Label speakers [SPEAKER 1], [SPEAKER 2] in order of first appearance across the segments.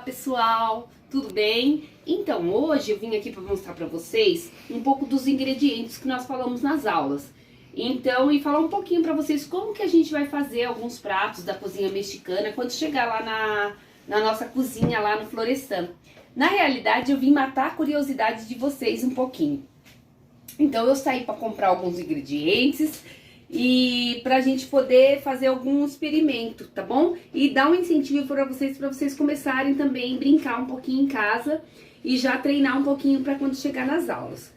[SPEAKER 1] pessoal, tudo bem? Então, hoje eu vim aqui para mostrar para vocês um pouco dos ingredientes que nós falamos nas aulas. Então, e falar um pouquinho para vocês como que a gente vai fazer alguns pratos da cozinha mexicana quando chegar lá na nossa cozinha, lá no Florestan. Na realidade, eu vim matar a curiosidade de vocês um pouquinho. Então, eu saí para comprar alguns ingredientes e pra gente poder fazer algum experimento, tá bom? E dar um incentivo para vocês começarem também a brincar um pouquinho em casa e já treinar um pouquinho para quando chegar nas aulas.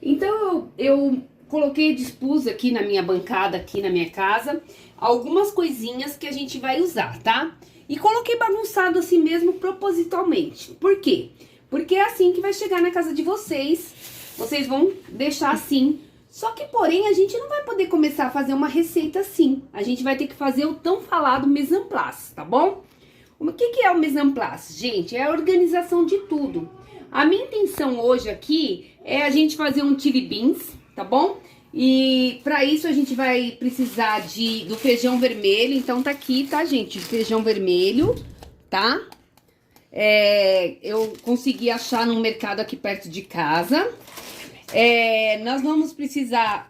[SPEAKER 1] Então eu coloquei, dispus aqui na minha bancada, aqui na minha casa, algumas coisinhas que a gente vai usar, tá? E coloquei bagunçado assim mesmo propositalmente. Por quê? Porque é assim que vai chegar na casa de vocês. Vocês vão deixar assim. Só que, porém, a gente não vai poder começar a fazer uma receita assim. A gente vai ter que fazer o tão falado mise en place, tá bom? O que é o mise en place? Gente, é a organização de tudo. A minha intenção hoje aqui é a gente fazer um chili beans, tá bom? E para isso a gente vai precisar do feijão vermelho. Então tá aqui, tá, gente? Feijão vermelho, tá? Eu consegui achar no mercado aqui perto de casa. Nós vamos precisar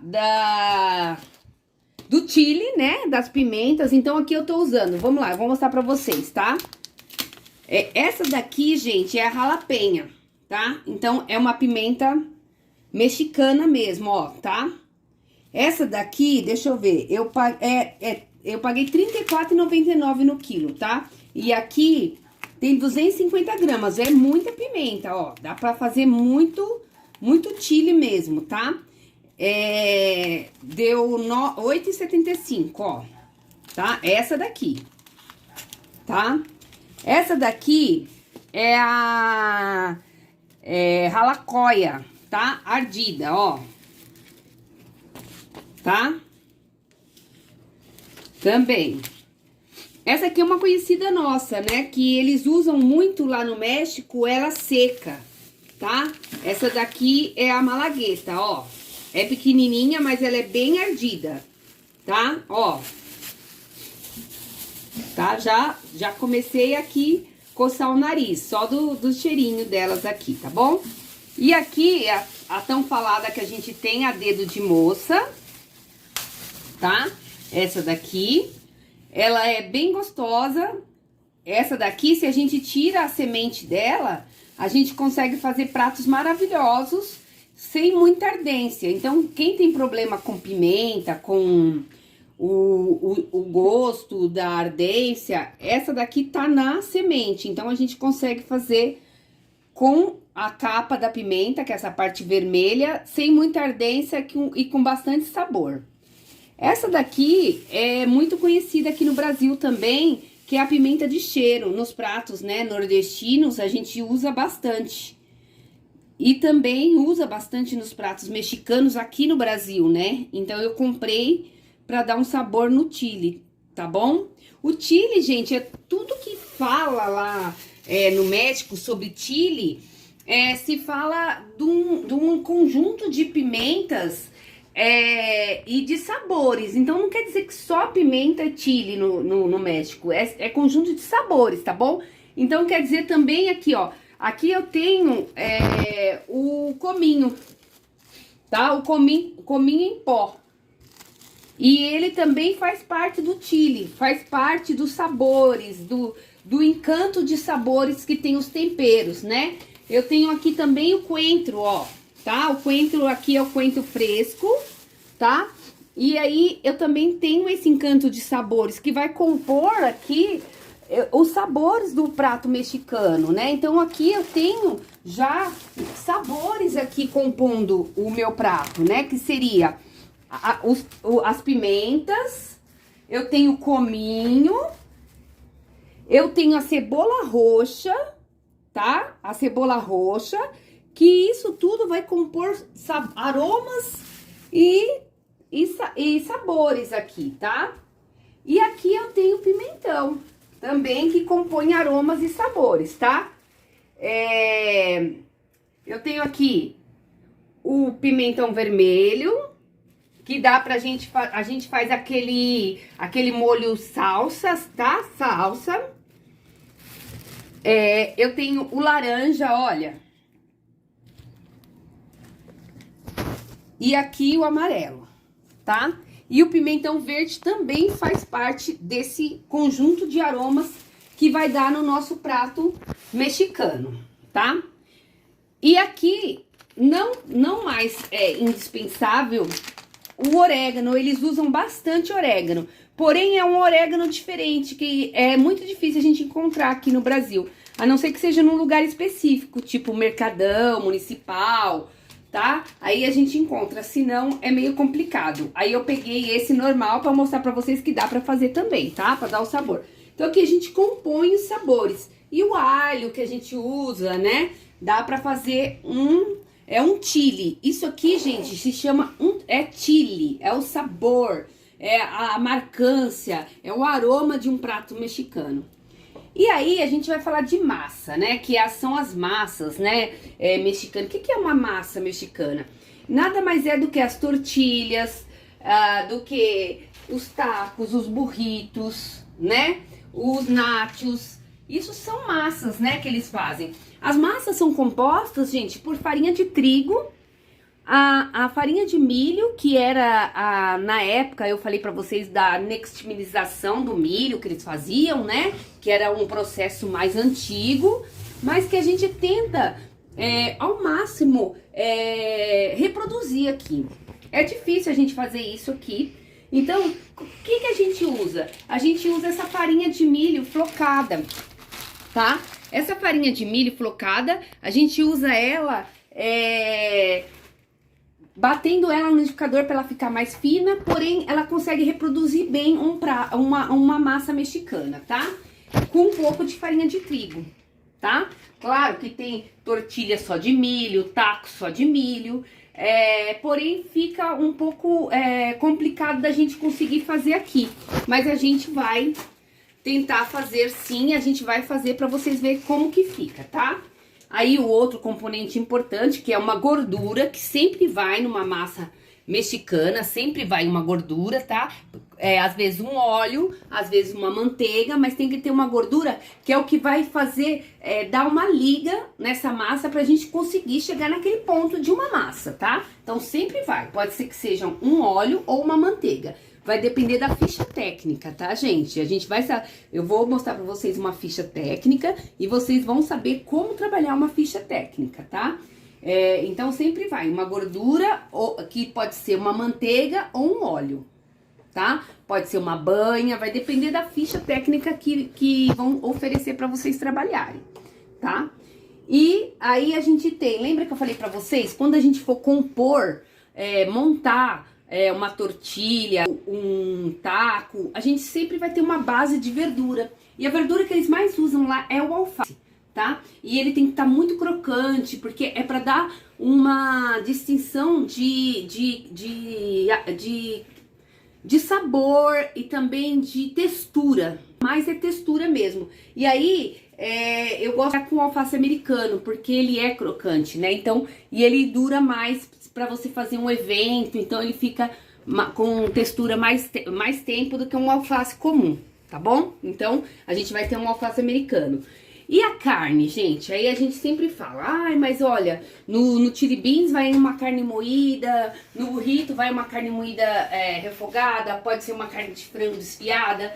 [SPEAKER 1] do chile, né? Das pimentas. Então, aqui eu tô usando. Vamos lá, eu vou mostrar pra vocês, tá? Essa daqui, gente, é a jalapeña, tá? Então, é uma pimenta mexicana mesmo, ó, tá? Essa daqui, deixa eu ver, eu paguei R$34,99 no quilo, tá? E aqui tem 250 gramas, é muita pimenta, ó. Dá pra fazer muito chile mesmo, tá? Deu R$8,75, ó. Tá? Essa daqui, tá? Essa daqui é a jalacoia, tá? Ardida, ó. Tá? Também. Essa aqui é uma conhecida nossa, né? Que eles usam muito lá no México, ela seca, tá? Essa daqui é a malagueta, ó. É pequenininha, mas ela é bem ardida, tá? Ó. Tá? Já comecei aqui coçar o nariz, só do cheirinho delas aqui, tá bom? E aqui, a tão falada que a gente tem, a dedo de moça, tá? Essa daqui, ela é bem gostosa. Essa daqui, se a gente tira a semente dela, a gente consegue fazer pratos maravilhosos sem muita ardência. Então, quem tem problema com pimenta, com o gosto da ardência, essa daqui tá na semente. Então, a gente consegue fazer com a capa da pimenta, que é essa parte vermelha, sem muita ardência e com bastante sabor. Essa daqui é muito conhecida aqui no Brasil também, que é a pimenta de cheiro. Nos pratos, né, nordestinos, a gente usa bastante. E também usa bastante nos pratos mexicanos aqui no Brasil, né? Então, eu comprei pra dar um sabor no chile, tá bom? O chile, gente, é tudo que fala lá no México sobre chile, se fala de um conjunto de pimentas e de sabores. Então, não quer dizer que só pimenta é chile no México. É conjunto de sabores, tá bom? Então, quer dizer também aqui, ó. Aqui eu tenho o cominho, tá? O cominho em pó. E ele também faz parte do chile. Faz parte dos sabores, do encanto de sabores que tem os temperos, né? Eu tenho aqui também o coentro, ó. Tá? O coentro aqui é o coentro fresco, tá? E aí, eu também tenho esse encanto de sabores que vai compor aqui os sabores do prato mexicano, né? Então, aqui eu tenho já sabores aqui compondo o meu prato, né? Que seria as pimentas, eu tenho cominho, eu tenho a cebola roxa, tá? A cebola roxa, que isso tudo vai compor aromas e sabores aqui, tá? E aqui eu tenho pimentão, também, que compõe aromas e sabores, tá? Eu tenho aqui o pimentão vermelho, que dá pra gente, a gente faz aquele molho salsas, tá? Salsa. Eu tenho o laranja, olha. E aqui o amarelo, tá? E o pimentão verde também faz parte desse conjunto de aromas que vai dar no nosso prato mexicano, tá? E aqui, não mais é indispensável o orégano, eles usam bastante orégano. Porém, é um orégano diferente, que é muito difícil a gente encontrar aqui no Brasil. A não ser que seja num lugar específico, tipo Mercadão, Municipal, tá? Aí a gente encontra, senão é meio complicado. Aí eu peguei esse normal pra mostrar pra vocês que dá pra fazer também, tá? Pra dar o sabor. Então aqui a gente compõe os sabores. E o alho que a gente usa, né? Dá pra fazer um chili. Isso aqui, gente, se chama chili, é o sabor, é a marcância, é o aroma de um prato mexicano. E aí a gente vai falar de massa, né? Que são as massas, né? Mexicanas. O que é uma massa mexicana? Nada mais é do que as tortilhas, do que os tacos, os burritos, né? Os nachos. Isso são massas, né? Que eles fazem. As massas são compostas, gente, por farinha de trigo, a farinha de milho, que era, na época, eu falei pra vocês da nixtamalização do milho que eles faziam, né? Que era um processo mais antigo, mas que a gente tenta, ao máximo, reproduzir aqui. É difícil a gente fazer isso aqui. Então, o que a gente usa? A gente usa essa farinha de milho flocada, tá? Essa farinha de milho flocada, a gente usa ela batendo ela no liquidificador para ela ficar mais fina, porém ela consegue reproduzir bem uma massa mexicana, tá? Com um pouco de farinha de trigo, tá? Claro que tem tortilha só de milho, taco só de milho, porém fica um pouco complicado da gente conseguir fazer aqui, mas a gente vai tentar fazer sim, a gente vai fazer para vocês verem como que fica, tá? Aí o outro componente importante, que é uma gordura, que sempre vai numa massa mexicana, sempre vai uma gordura, tá? Às vezes um óleo, às vezes uma manteiga, mas tem que ter uma gordura, que é o que vai fazer, dar uma liga nessa massa pra gente conseguir chegar naquele ponto de uma massa, tá? Então sempre vai, pode ser que seja um óleo ou uma manteiga. Vai depender da ficha técnica, tá, gente? Eu vou mostrar pra vocês uma ficha técnica e vocês vão saber como trabalhar uma ficha técnica, tá? Então, sempre vai uma gordura, que pode ser uma manteiga ou um óleo, tá? Pode ser uma banha, vai depender da ficha técnica que vão oferecer pra vocês trabalharem, tá? E aí a gente tem, lembra que eu falei pra vocês? Quando a gente for compor, montar uma tortilha, um taco, a gente sempre vai ter uma base de verdura. E a verdura que eles mais usam lá é o alface, tá? E ele tem que estar muito crocante, porque é pra dar uma distinção de sabor e também de textura. Mas é textura mesmo. E aí, eu gosto com o alface americano, porque ele é crocante, né? Então, e ele dura mais pra você fazer um evento, então ele fica com textura mais tempo do que um alface comum, tá bom? Então, a gente vai ter um alface americano. E a carne, gente? Aí a gente sempre fala, ai, mas olha, no chili beans vai uma carne moída, no burrito vai uma carne moída refogada, pode ser uma carne de frango desfiada,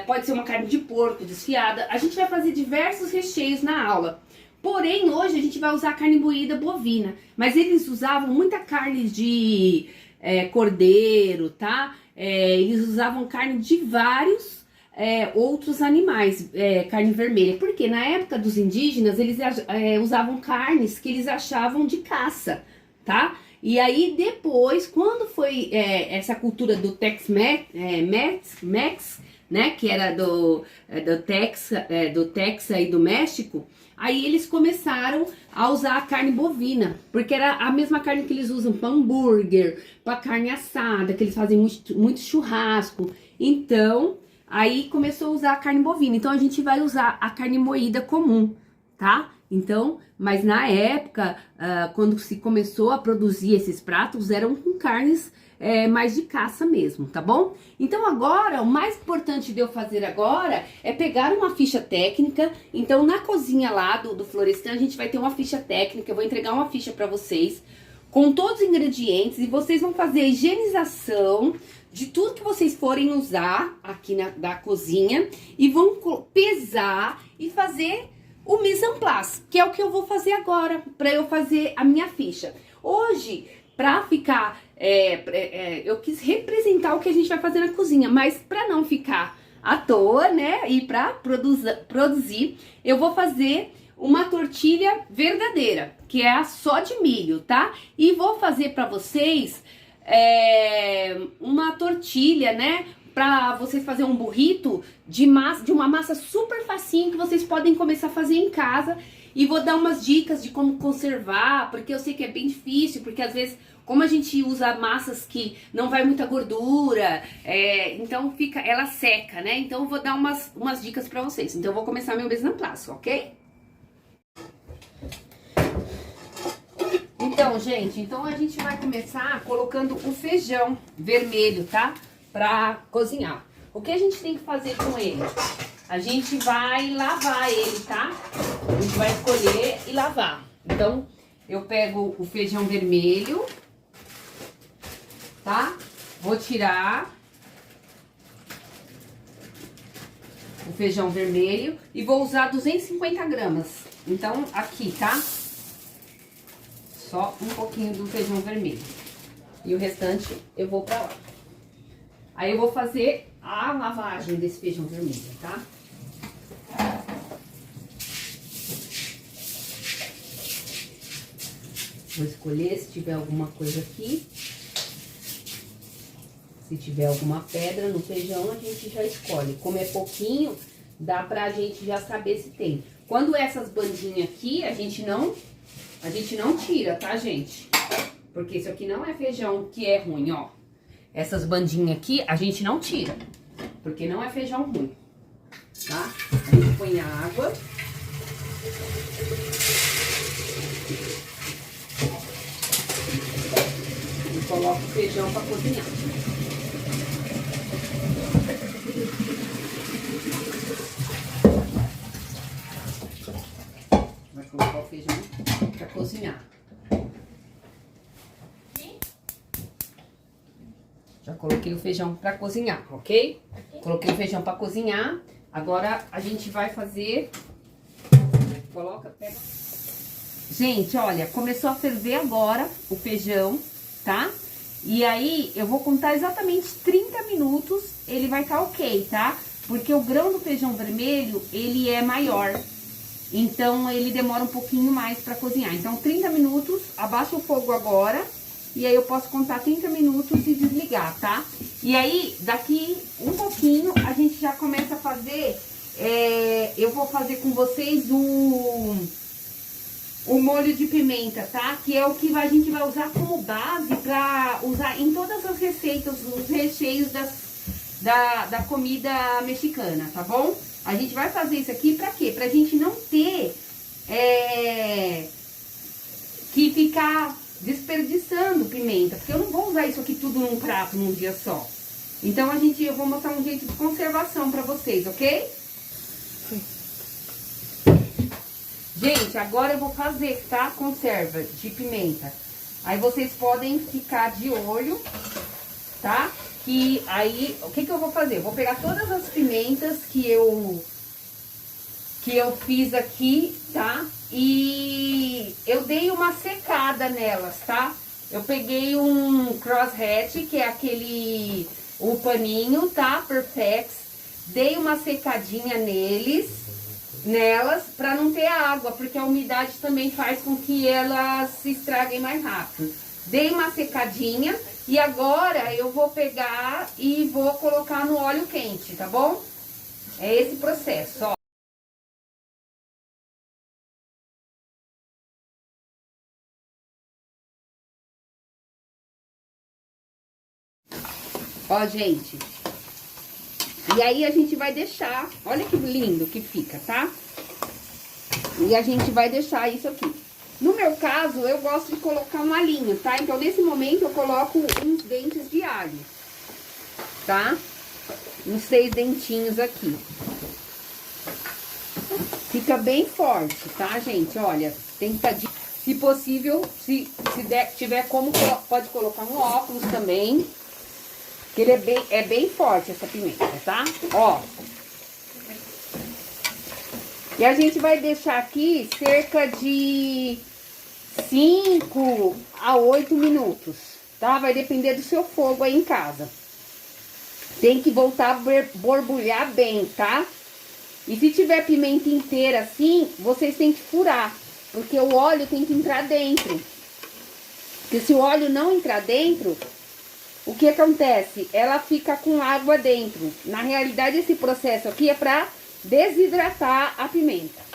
[SPEAKER 1] pode ser uma carne de porco desfiada. A gente vai fazer diversos recheios na aula. Porém, hoje a gente vai usar carne moída bovina, mas eles usavam muita carne de cordeiro, tá? Eles usavam carne de vários outros animais, carne vermelha. Porque na época dos indígenas, eles usavam carnes que eles achavam de caça, tá? E aí depois, quando foi essa cultura do Tex-Mex, né? Que era do Texas e do México. Aí eles começaram a usar a carne bovina, porque era a mesma carne que eles usam para hambúrguer, para carne assada, que eles fazem muito churrasco. Então, aí começou a usar a carne bovina. Então, a gente vai usar a carne moída comum, tá? Então, mas na época, quando se começou a produzir esses pratos, eram com carnes mais de caça mesmo, tá bom? Então agora, o mais importante de eu fazer agora é pegar uma ficha técnica. Então na cozinha lá do Florestan a gente vai ter uma ficha técnica, eu vou entregar uma ficha pra vocês com todos os ingredientes e vocês vão fazer a higienização de tudo que vocês forem usar aqui da cozinha e vão pesar e fazer o mise en place, que é o que eu vou fazer agora, pra eu fazer a minha ficha. Hoje, pra ficar, eu quis representar o que a gente vai fazer na cozinha, mas pra não ficar à toa, né, e pra produzir, eu vou fazer uma tortilha verdadeira, que é a só de milho, tá? E vou fazer pra vocês uma tortilha, né, pra vocês fazer um burrito de uma massa super facinho que vocês podem começar a fazer em casa. E vou dar umas dicas de como conservar, porque eu sei que é bem difícil, porque às vezes, como a gente usa massas que não vai muita gordura, então ela seca, né? Então eu vou dar umas dicas pra vocês. Então eu vou começar meu mise en place, ok? Então, gente, a gente vai começar colocando o feijão vermelho, tá? Pra cozinhar. O que a gente tem que fazer com ele? A gente vai lavar ele, tá? A gente vai escolher e lavar. Então, eu pego o feijão vermelho, tá? Vou tirar o feijão vermelho e vou usar 250 gramas. Então, aqui, tá? Só um pouquinho do feijão vermelho. E o restante eu vou pra lá. Aí eu vou fazer a lavagem desse feijão vermelho, tá? Vou escolher se tiver alguma coisa aqui. Se tiver alguma pedra no feijão, a gente já escolhe. Como é pouquinho, dá pra gente já saber se tem. Quando essas bandinhas aqui, a gente não tira, tá, gente? Porque isso aqui não é feijão que é ruim, ó. Essas bandinhas aqui, a gente não tira, porque não é feijão ruim, tá? A gente põe água. E coloca o feijão pra cozinhar. Vai colocar o feijão pra cozinhar. Já coloquei o feijão pra cozinhar, ok? Coloquei o feijão pra cozinhar. Agora a gente vai fazer... pega... Gente, olha, começou a ferver agora o feijão, tá? E aí eu vou contar exatamente 30 minutos, ele vai estar ok, tá? Porque o grão do feijão vermelho, ele é maior. Então ele demora um pouquinho mais pra cozinhar. Então 30 minutos, abaixa o fogo agora. E aí eu posso contar 30 minutos e desligar, tá? E aí, daqui um pouquinho, a gente já começa a fazer... eu vou fazer com vocês o molho de pimenta, tá? Que é o que a gente vai usar como base pra usar em todas as receitas, os recheios da comida mexicana, tá bom? A gente vai fazer isso aqui pra quê? Pra gente não ter que ficar desperdiçando pimenta, porque eu não vou usar isso aqui tudo num prato num dia só. Então eu vou mostrar um jeito de conservação pra vocês, ok? Sim. Gente, agora eu vou fazer, tá? Conserva de pimenta. Aí vocês podem ficar de olho, tá? Que aí, o que eu vou fazer? Eu vou pegar todas as pimentas que eu fiz aqui, tá? E eu dei uma secada nelas, tá? Eu peguei um crosshatch, que é o paninho, tá? Perfex. Dei uma secadinha nelas, pra não ter água, porque a umidade também faz com que elas se estraguem mais rápido. Dei uma secadinha e agora eu vou pegar e vou colocar no óleo quente, tá bom? É esse processo, ó. Ó, gente. E aí a gente vai deixar, olha que lindo que fica, tá? E a gente vai deixar isso aqui. No meu caso, eu gosto de colocar um alhinho, tá? Então, nesse momento, eu coloco uns dentes de alho, tá? Uns 6 dentinhos aqui. Fica bem forte, tá, gente? Olha, tem que estar... Se possível, se tiver como, pode colocar um óculos também. Que ele é bem forte, essa pimenta, tá? Ó. E a gente vai deixar aqui cerca de 5 a 8 minutos, tá? Vai depender do seu fogo aí em casa. Tem que voltar a borbulhar bem, tá? E se tiver pimenta inteira assim, vocês têm que furar, porque o óleo tem que entrar dentro. Porque se o óleo não entrar dentro, o que acontece? Ela fica com água dentro. Na realidade, esse processo aqui é pra desidratar a pimenta.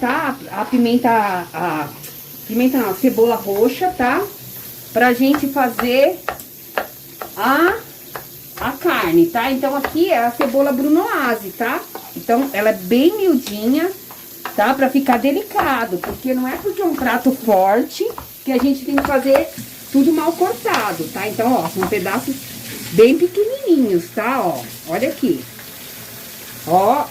[SPEAKER 1] Tá? A pimenta não, a cebola roxa, tá? Pra gente fazer a carne, tá? Então, aqui é a cebola brunoise, tá? Então, ela é bem miudinha, tá? Pra ficar delicado, porque não é porque é um prato forte que a gente tem que fazer tudo mal cortado, tá? Então, ó, são pedaços bem pequenininhos, tá? Ó, olha aqui. Ó,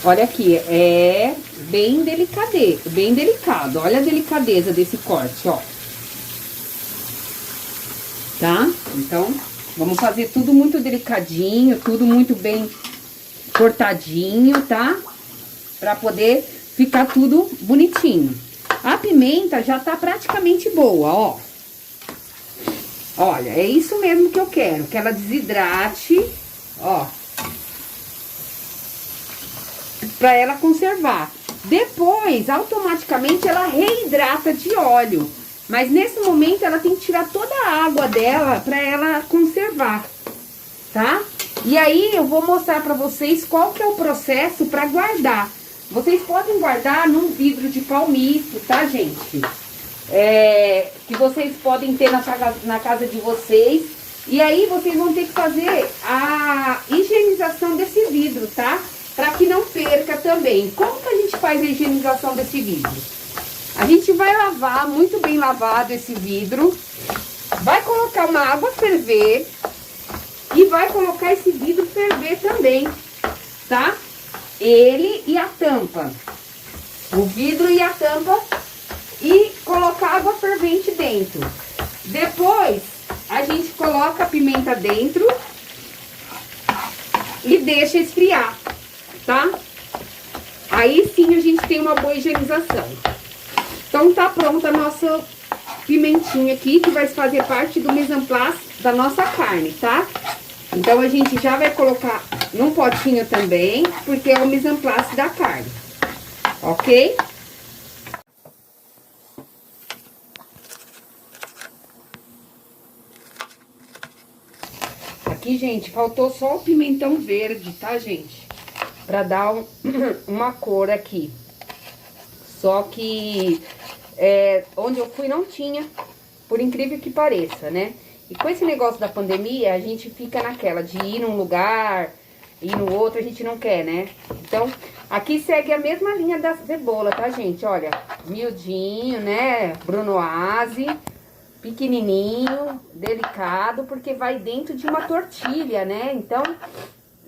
[SPEAKER 1] olha aqui, é bem delicado. Olha a delicadeza desse corte, ó. Tá? Então, vamos fazer tudo muito delicadinho, tudo muito bem cortadinho, tá? Pra poder ficar tudo bonitinho. A pimenta já tá praticamente boa, ó. Olha, é isso mesmo que eu quero, que ela desidrate, ó. Pra ela conservar. Depois, automaticamente, ela reidrata de óleo. Mas nesse momento, ela tem que tirar toda a água dela pra ela conservar, tá? E aí, eu vou mostrar pra vocês qual que é o processo pra guardar. Vocês podem guardar num vidro de palmito, tá, gente? Que vocês podem ter na casa de vocês. E aí, vocês vão ter que fazer a higienização desse vidro, tá? Pra que não perca também. Como que a gente faz a higienização desse vidro? A gente vai lavar, muito bem lavado esse vidro. Vai colocar uma água ferver. E vai colocar esse vidro ferver também, tá? Ele e a tampa. O vidro e a tampa. E colocar água fervente dentro. Depois, a gente coloca a pimenta dentro. E deixa esfriar, tá? Aí sim a gente tem uma boa higienização. Então tá pronta a nossa pimentinha aqui, que vai fazer parte do mise en place da nossa carne, tá? Então a gente já vai colocar num potinho também, porque é o mise en place da carne, ok? Aqui, gente, faltou só o pimentão verde, tá, gente? Pra dar uma cor aqui. Só que onde eu fui não tinha, por incrível que pareça, né? E com esse negócio da pandemia, a gente fica naquela de ir num lugar, ir no outro, a gente não quer, né? Então, aqui segue a mesma linha da cebola, tá, gente? Olha, miudinho, né? Brunoise, pequenininho, delicado, porque vai dentro de uma tortilha, né? Então,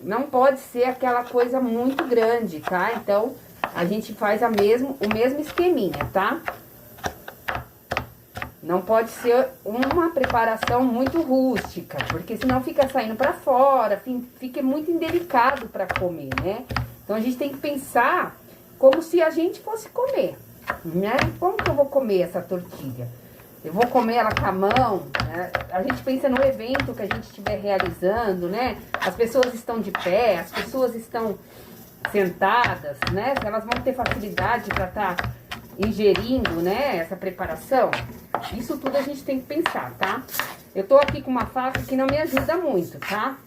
[SPEAKER 1] não pode ser aquela coisa muito grande, tá? Então, a gente faz o mesmo esqueminha, tá? Não pode ser uma preparação muito rústica, porque senão fica saindo pra fora, fica muito indelicado pra comer, né? Então, a gente tem que pensar como se a gente fosse comer, né? Como que eu vou comer essa tortilha? Eu vou comer ela com a mão, né? A gente pensa no evento que a gente estiver realizando, né? As pessoas estão de pé, as pessoas estão sentadas, né? Elas vão ter facilidade para estar ingerindo, né? Essa preparação. Isso tudo a gente tem que pensar, tá? Eu tô aqui com uma faca que não me ajuda muito, tá?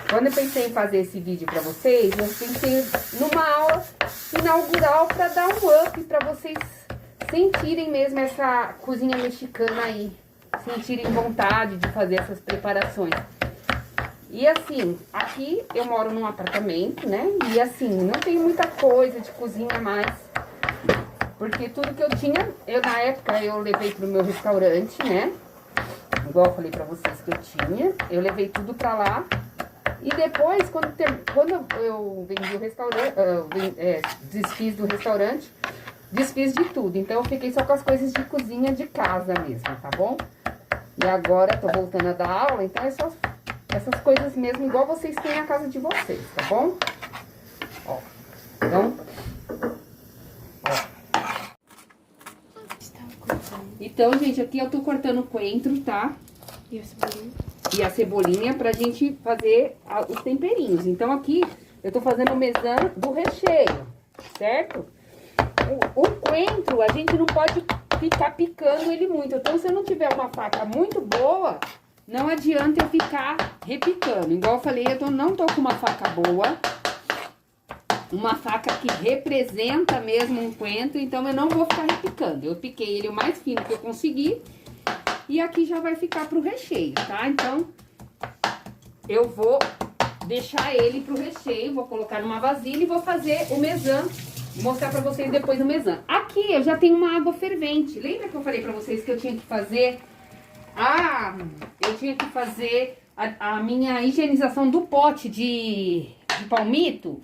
[SPEAKER 1] Quando eu pensei em fazer esse vídeo pra vocês, eu pensei numa aula inaugural pra dar um up pra vocês sentirem mesmo essa cozinha mexicana aí. Sentirem vontade de fazer essas preparações. E assim, aqui eu moro num apartamento, né? E assim, não tem muita coisa de cozinha mais. Porque tudo que eu tinha, na época eu levei pro meu restaurante, né? Igual eu falei pra vocês que eu tinha. Eu levei tudo pra lá. E depois, quando eu vendi o restaurante, desfiz do restaurante, desfiz de tudo. Então, eu fiquei só com as coisas de cozinha de casa mesmo, tá bom? E agora, tô voltando a dar aula, então é só essas coisas mesmo, igual vocês têm na casa de vocês, tá bom? Ó, então... Então, gente, aqui eu tô cortando o coentro, tá?
[SPEAKER 2] E a cebolinha?
[SPEAKER 1] E a cebolinha pra gente fazer os temperinhos. Então, aqui eu tô fazendo o mesã do recheio, certo? O coentro, a gente não pode ficar picando ele muito. Então, se eu não tiver uma faca muito boa, não adianta eu ficar repicando. Igual eu falei, eu não tô com uma faca boa. Uma faca que representa mesmo um coentro, então eu não vou ficar repicando. Eu piquei ele o mais fino que eu consegui. E aqui já vai ficar pro recheio, tá? Então, eu vou deixar ele pro recheio, vou colocar numa vasilha e vou fazer o mesã. Vou mostrar pra vocês depois o mesã. Aqui eu já tenho uma água fervente. Lembra que eu falei pra vocês que eu tinha que fazer... a minha higienização do pote de palmito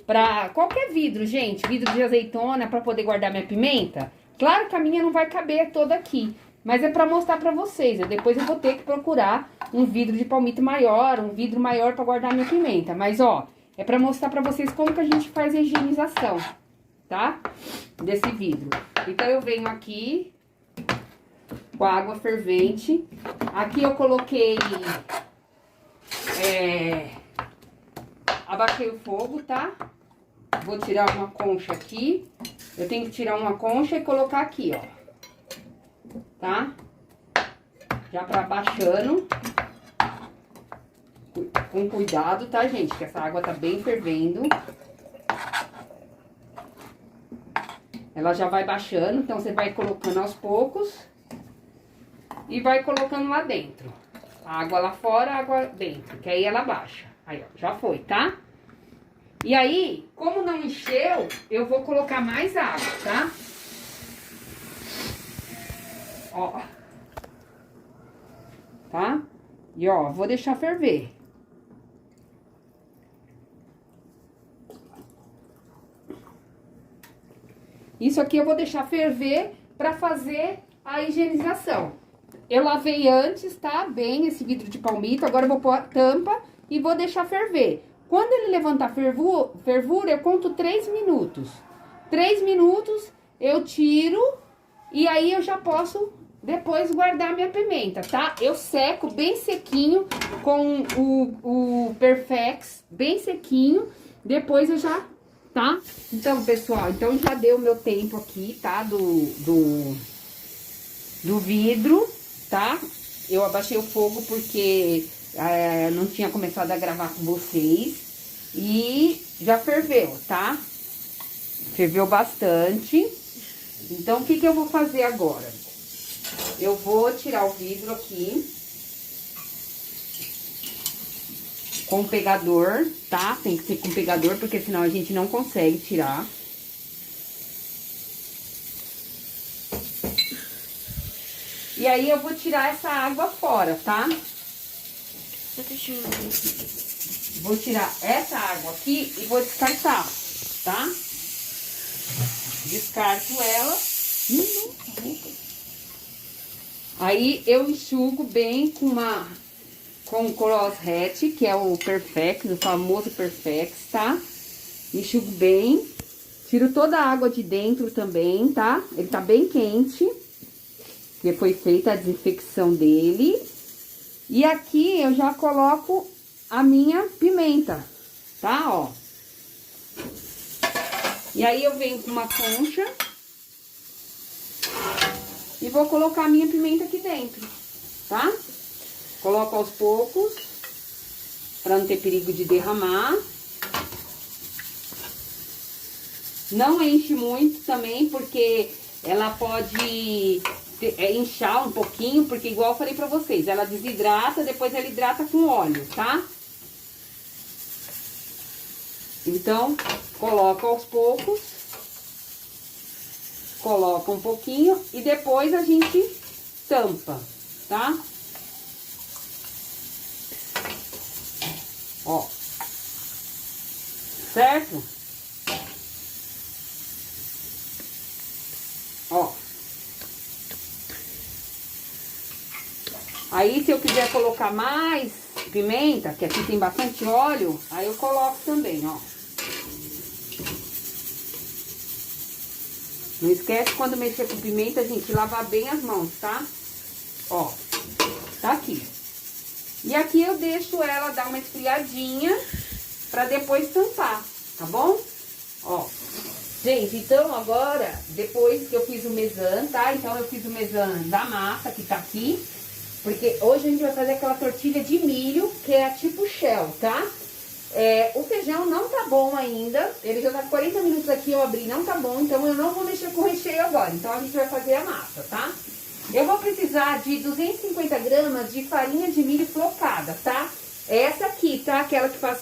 [SPEAKER 1] pra qualquer vidro, gente. Vidro de azeitona pra poder guardar minha pimenta. Claro que a minha não vai caber toda aqui. Mas é pra mostrar pra vocês. Depois eu vou ter que procurar um vidro de palmito maior, um vidro maior pra guardar minha pimenta. Mas, ó, é pra mostrar pra vocês como que a gente faz a higienização, tá? Desse vidro. Então, eu venho aqui com a água fervente. Aqui eu coloquei... abaixei o fogo, tá? Vou tirar uma concha aqui. Eu tenho que tirar uma concha e colocar aqui, ó. Tá? Já pra baixando. Com cuidado, tá, gente? Que essa água tá bem fervendo. Ela já vai baixando, então você vai colocando aos poucos. E vai colocando lá dentro. A água lá fora, a água dentro. Que aí ela baixa. Aí, ó, já foi, tá? E aí, como não encheu, eu vou colocar mais água, tá? Ó. Tá? E ó, vou deixar ferver. Isso aqui eu vou deixar ferver pra fazer a higienização. Eu lavei antes, tá? Bem esse vidro de palmito. Agora eu vou pôr a tampa e vou deixar ferver. Quando ele levantar fervura, eu conto 3 minutos. 3 minutos eu tiro e aí eu já posso depois guardar minha pimenta, tá? Eu seco bem sequinho com o Perfex, bem sequinho. Depois eu já, tá? Então, pessoal, então já deu o meu tempo aqui, tá? Do vidro, tá? Eu abaixei o fogo porque não tinha começado a gravar com vocês. E já ferveu, tá? Ferveu bastante. Então, o que que eu vou fazer agora? Eu vou tirar o vidro aqui. Com pegador, tá? Tem que ser com pegador, porque senão a gente não consegue tirar. E aí, eu vou tirar essa água fora, tá? Vou tirar essa água aqui e vou descartar, tá? Descarto ela. Aí, eu enxugo bem com o Crosshat, que é o Perfex, o famoso Perfex, tá? Enxugo bem. Tiro toda a água de dentro também, tá? Ele tá bem quente. Porque foi feita a desinfecção dele. E aqui eu já coloco a minha pimenta, tá? Ó. E aí eu venho com uma concha. E vou colocar a minha pimenta aqui dentro, tá? Coloco aos poucos. para não ter perigo de derramar. Não enche muito também, porque ela pode inchar um pouquinho, porque igual eu falei pra vocês, ela desidrata, depois ela hidrata com óleo, tá? Então, coloca aos poucos, coloca um pouquinho e depois a gente tampa, tá? Ó, certo? Ó. Aí, se eu quiser colocar mais pimenta, que aqui tem bastante óleo, aí eu coloco também, ó. Não esquece, quando mexer com pimenta, gente, lavar bem as mãos, tá? Ó, tá aqui. E aqui eu deixo ela dar uma esfriadinha pra depois tampar, tá bom? Ó. Gente, então agora, depois que eu fiz o mesã, tá? Então eu fiz o mesã da massa que tá aqui. Porque hoje a gente vai fazer aquela tortilha de milho, que é a tipo shell, tá? O feijão não tá bom ainda. Ele já tá 40 minutos aqui, eu abri, não tá bom. Então eu não vou mexer com o recheio agora. Então a gente vai fazer a massa, tá? Eu vou precisar de 250 gramas de farinha de milho flocada, tá? Essa aqui, tá? Aquela que faz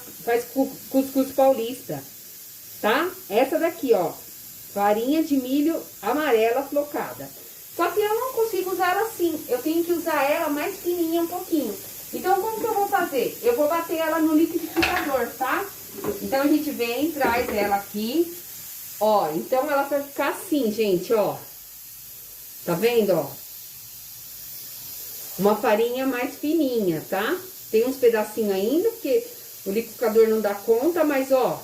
[SPEAKER 1] cuscuz paulista. Tá? Essa daqui, ó, farinha de milho amarela flocada. Só que eu não consigo usar ela assim, eu tenho que usar ela mais fininha um pouquinho. Então, como que eu vou fazer? Eu vou bater ela no liquidificador, tá? Então, a gente vem, traz ela aqui, ó, então ela vai ficar assim, gente, ó. Tá vendo, ó? Uma farinha mais fininha, tá? Tem uns pedacinhos ainda, porque o liquidificador não dá conta, mas, ó,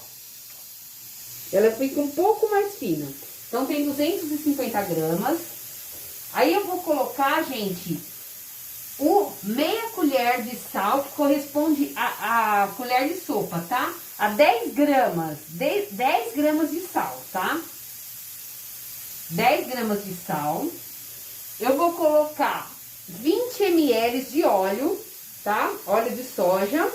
[SPEAKER 1] ela fica um pouco mais fina. Então, tem 250 gramas. Aí, eu vou colocar, gente, meia colher de sal, que corresponde a colher de sopa, tá? A 10 gramas, 10 gramas de sal, tá? 10 gramas de sal. Eu vou colocar 20 ml de óleo, tá? Óleo de soja.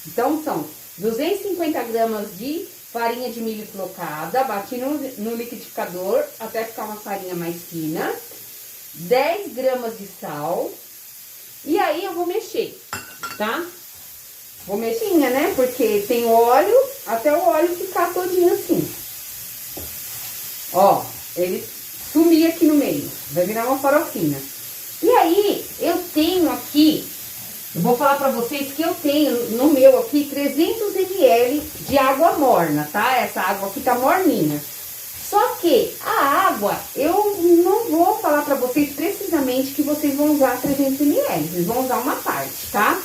[SPEAKER 1] Então, são 250 gramas de farinha de milho flocada, bati no liquidificador até ficar uma farinha mais fina. 10 gramas de sal. E aí eu vou mexer, tá? Vou mexer, né? Porque tem óleo, até o óleo ficar todinho assim. Ó, ele sumir aqui no meio, vai virar uma farofinha. E aí, eu tenho aqui... Eu vou falar pra vocês que eu tenho no meu aqui 300 ml de água morna, tá? Essa água aqui tá morninha. Só que a água, eu não vou falar pra vocês precisamente que vocês vão usar 300 ml. Vocês vão usar uma parte, tá?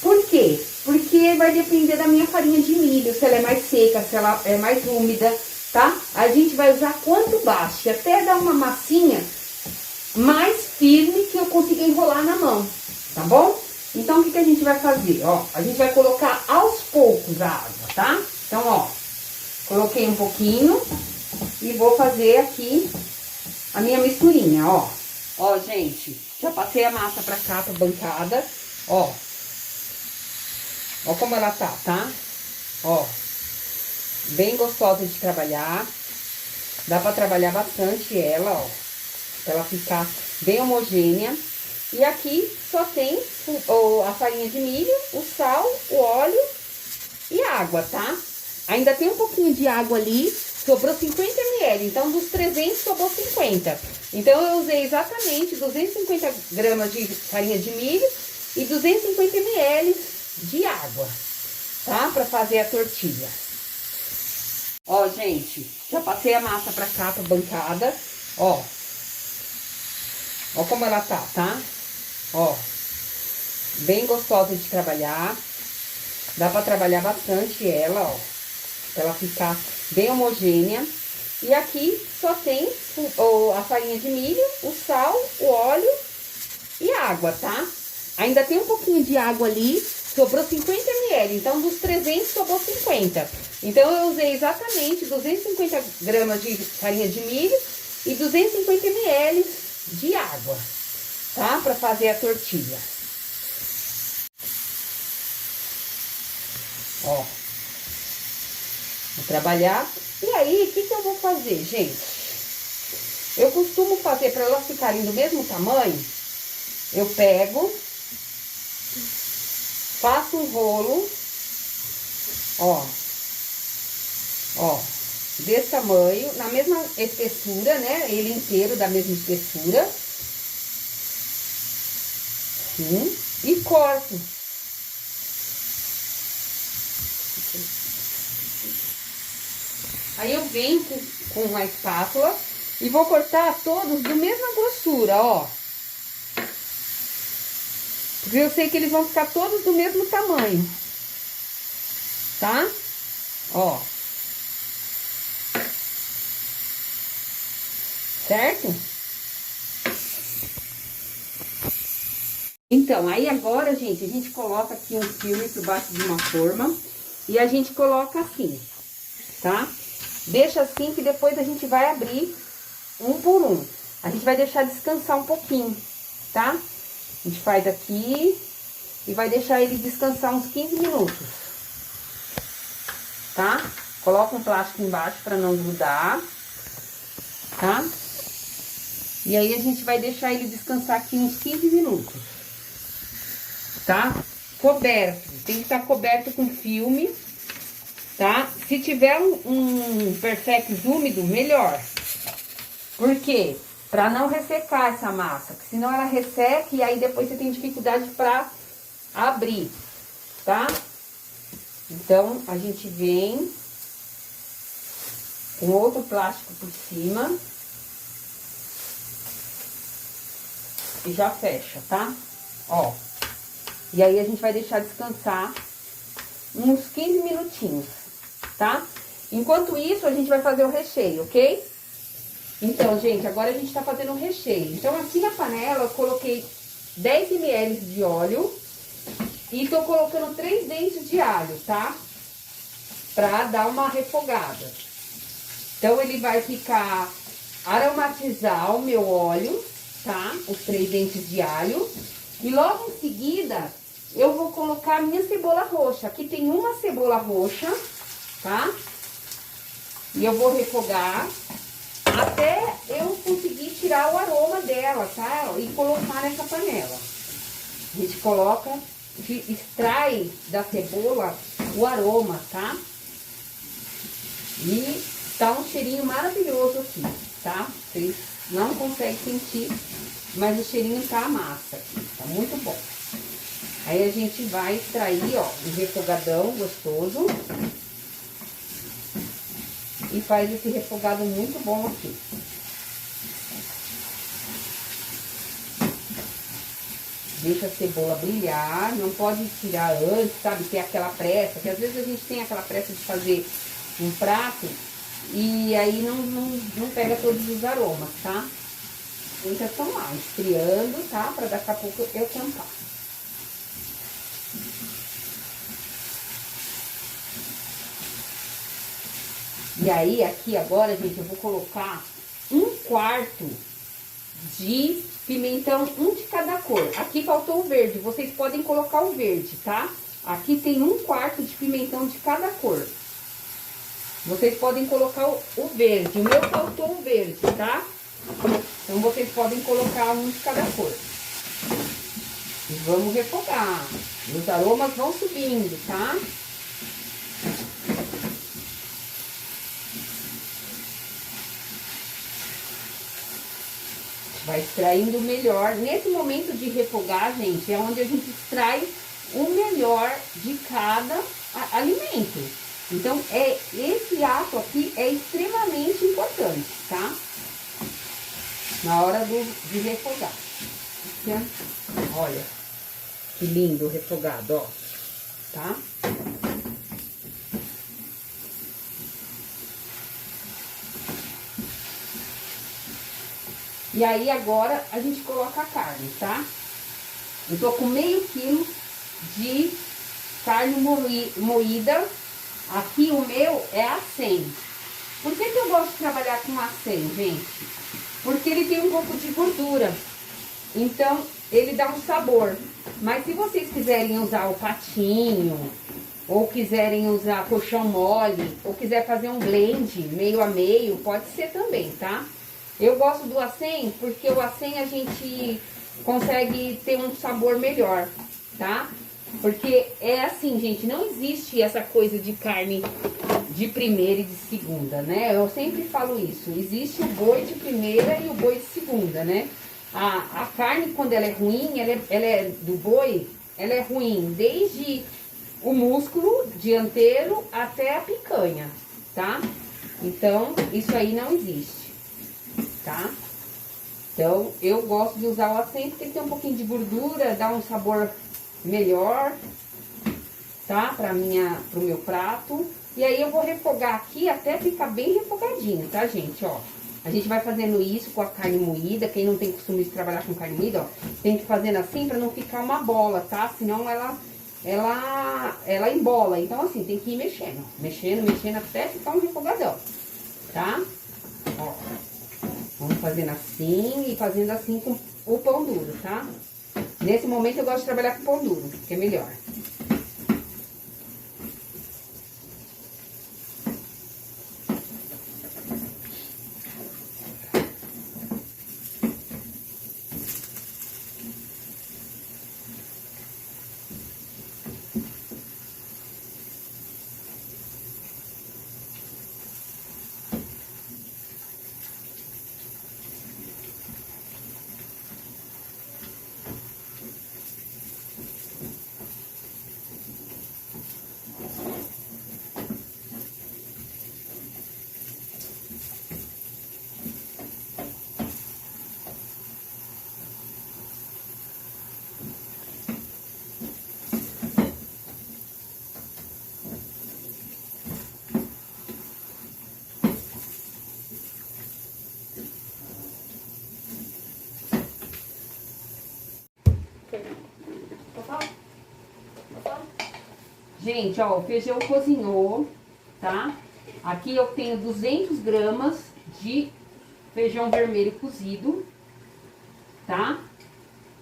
[SPEAKER 1] Por quê? Porque vai depender da minha farinha de milho, se ela é mais seca, se ela é mais úmida, tá? A gente vai usar quanto baixe, até dar uma massinha mais firme que eu consiga enrolar na mão, tá bom? Então, o que a gente vai fazer? Ó, a gente vai colocar aos poucos a água, tá? Então, ó, coloquei um pouquinho e vou fazer aqui a minha misturinha, ó. Ó, gente, já passei a massa pra cá, pra bancada, ó. Ó como ela tá? Ó, bem gostosa de trabalhar. Dá pra trabalhar bastante ela, ó, pra ela ficar bem homogênea. E aqui só tem a farinha de milho, o sal, o óleo e a água, tá? Ainda tem um pouquinho de água ali, sobrou 50 ml, então dos 300 sobrou 50. Então, eu usei exatamente 250 gramas de farinha de milho e 250 ml de água, tá? Pra fazer a tortilha. Ó, gente, já passei a massa pra cá, pra bancada, ó. Ó como ela tá? Ó, bem gostosa de trabalhar. Dá pra trabalhar bastante ela, ó, pra ela ficar bem homogênea. E aqui só tem a farinha de milho, o sal, o óleo e a água, tá? Ainda tem um pouquinho de água ali, sobrou 50 ml, então dos 300 sobrou 50. Então, eu usei exatamente 250 gramas de farinha de milho e 250 ml de água, tá? Pra fazer a tortilha. Ó. Vou trabalhar. E aí, o que eu vou fazer, gente? Eu costumo fazer, para elas ficarem do mesmo tamanho, eu pego, faço um rolo, ó, desse tamanho, na mesma espessura, né? Ele inteiro da mesma espessura. Assim, e corto. Aí eu venho com uma espátula e vou cortar todos da mesma grossura, ó. Porque eu sei que eles vão ficar todos do mesmo tamanho, tá? Ó. Certo? Então, aí agora, gente, a gente coloca aqui um filme por baixo de uma forma e a gente coloca assim, tá? Deixa assim que depois a gente vai abrir um por um. A gente vai deixar descansar um pouquinho, tá? A gente faz aqui e vai deixar ele descansar uns 15 minutos, tá? Coloca um plástico embaixo para não grudar, tá? E aí a gente vai deixar ele descansar aqui uns 15 minutos, tá? Coberto, tem que estar coberto com filme, tá? Se tiver um Perfex úmido, melhor. Por quê? Pra não ressecar essa massa, porque senão ela resseca e aí depois você tem dificuldade pra abrir, tá? Então, a gente vem com outro plástico por cima e já fecha, tá? Ó. E aí a gente vai deixar descansar uns 15 minutinhos, tá? Enquanto isso, a gente vai fazer o recheio, ok? Então, gente, agora a gente tá fazendo o recheio. Então, aqui na panela eu coloquei 10 ml de óleo e tô colocando 3 dentes de alho, tá? Pra dar uma refogada. Então, ele vai ficar aromatizar o meu óleo, tá? Os 3 dentes de alho. E logo em seguida, eu vou colocar a minha cebola roxa. Aqui tem uma cebola roxa, tá? E eu vou refogar até eu conseguir tirar o aroma dela, tá? E colocar nessa panela. A gente coloca, extrai da cebola o aroma, tá? E tá um cheirinho maravilhoso aqui, tá? Vocês não conseguem sentir, mas o cheirinho tá a massa aqui, tá muito bom. Aí a gente vai extrair, ó, um refogadão gostoso. E faz esse refogado muito bom aqui. Deixa a cebola brilhar, não pode tirar antes, sabe? Ter aquela pressa, que às vezes a gente tem aquela pressa de fazer um prato e aí não pega todos os aromas, tá? Então, estão lá, esfriando, tá? Pra daqui a pouco eu tampar. E aí, aqui agora, gente, eu vou colocar 1/4 de pimentão, um de cada cor. Aqui faltou o verde, vocês podem colocar o verde, tá? Aqui tem 1/4 de pimentão de cada cor. Vocês podem colocar o verde, o meu faltou o verde, tá? Então, vocês podem colocar um de cada cor. E vamos refogar. Os aromas vão subindo, tá? Vai extraindo o melhor. Nesse momento de refogar, gente, é onde a gente extrai o melhor de cada alimento. Então, esse ato aqui é extremamente importante, tá? Na hora de refogar. Olha, que lindo o refogado, ó. Tá? E aí, agora, a gente coloca a carne, tá? Eu tô com meio quilo de carne moída. Aqui o meu é a 100. Por que eu gosto de trabalhar com a 100, gente? Porque ele tem um pouco de gordura. Então, ele dá um sabor. Mas se vocês quiserem usar o patinho, ou quiserem usar colchão mole, ou quiser fazer um blend meio a meio, pode ser também, tá? Eu gosto do acém porque o acém a gente consegue ter um sabor melhor, tá? Porque é assim, gente, não existe essa coisa de carne de primeira e de segunda, né? Eu sempre falo isso, existe o boi de primeira e o boi de segunda, né? A carne, quando ela é ruim, ela é do boi, ela é ruim desde o músculo dianteiro até a picanha, tá? Então, isso aí não existe, tá? Então, eu gosto de usar o acém porque tem um pouquinho de gordura, dá um sabor melhor, tá? Pro meu prato. E aí, eu vou refogar aqui até ficar bem refogadinho, tá, gente? Ó, a gente vai fazendo isso com a carne moída. Quem não tem costume de trabalhar com carne moída, ó, tem que ir fazendo assim pra não ficar uma bola, tá? Senão ela embola. Então, assim, tem que ir mexendo. Mexendo até ficar um refogadão, tá? Ó, vamos fazendo assim e fazendo assim com o pão duro, tá? Nesse momento eu gosto de trabalhar com pão duro, que é melhor. Gente, ó, o feijão cozinhou, tá? Aqui eu tenho 200 gramas de feijão vermelho cozido, tá?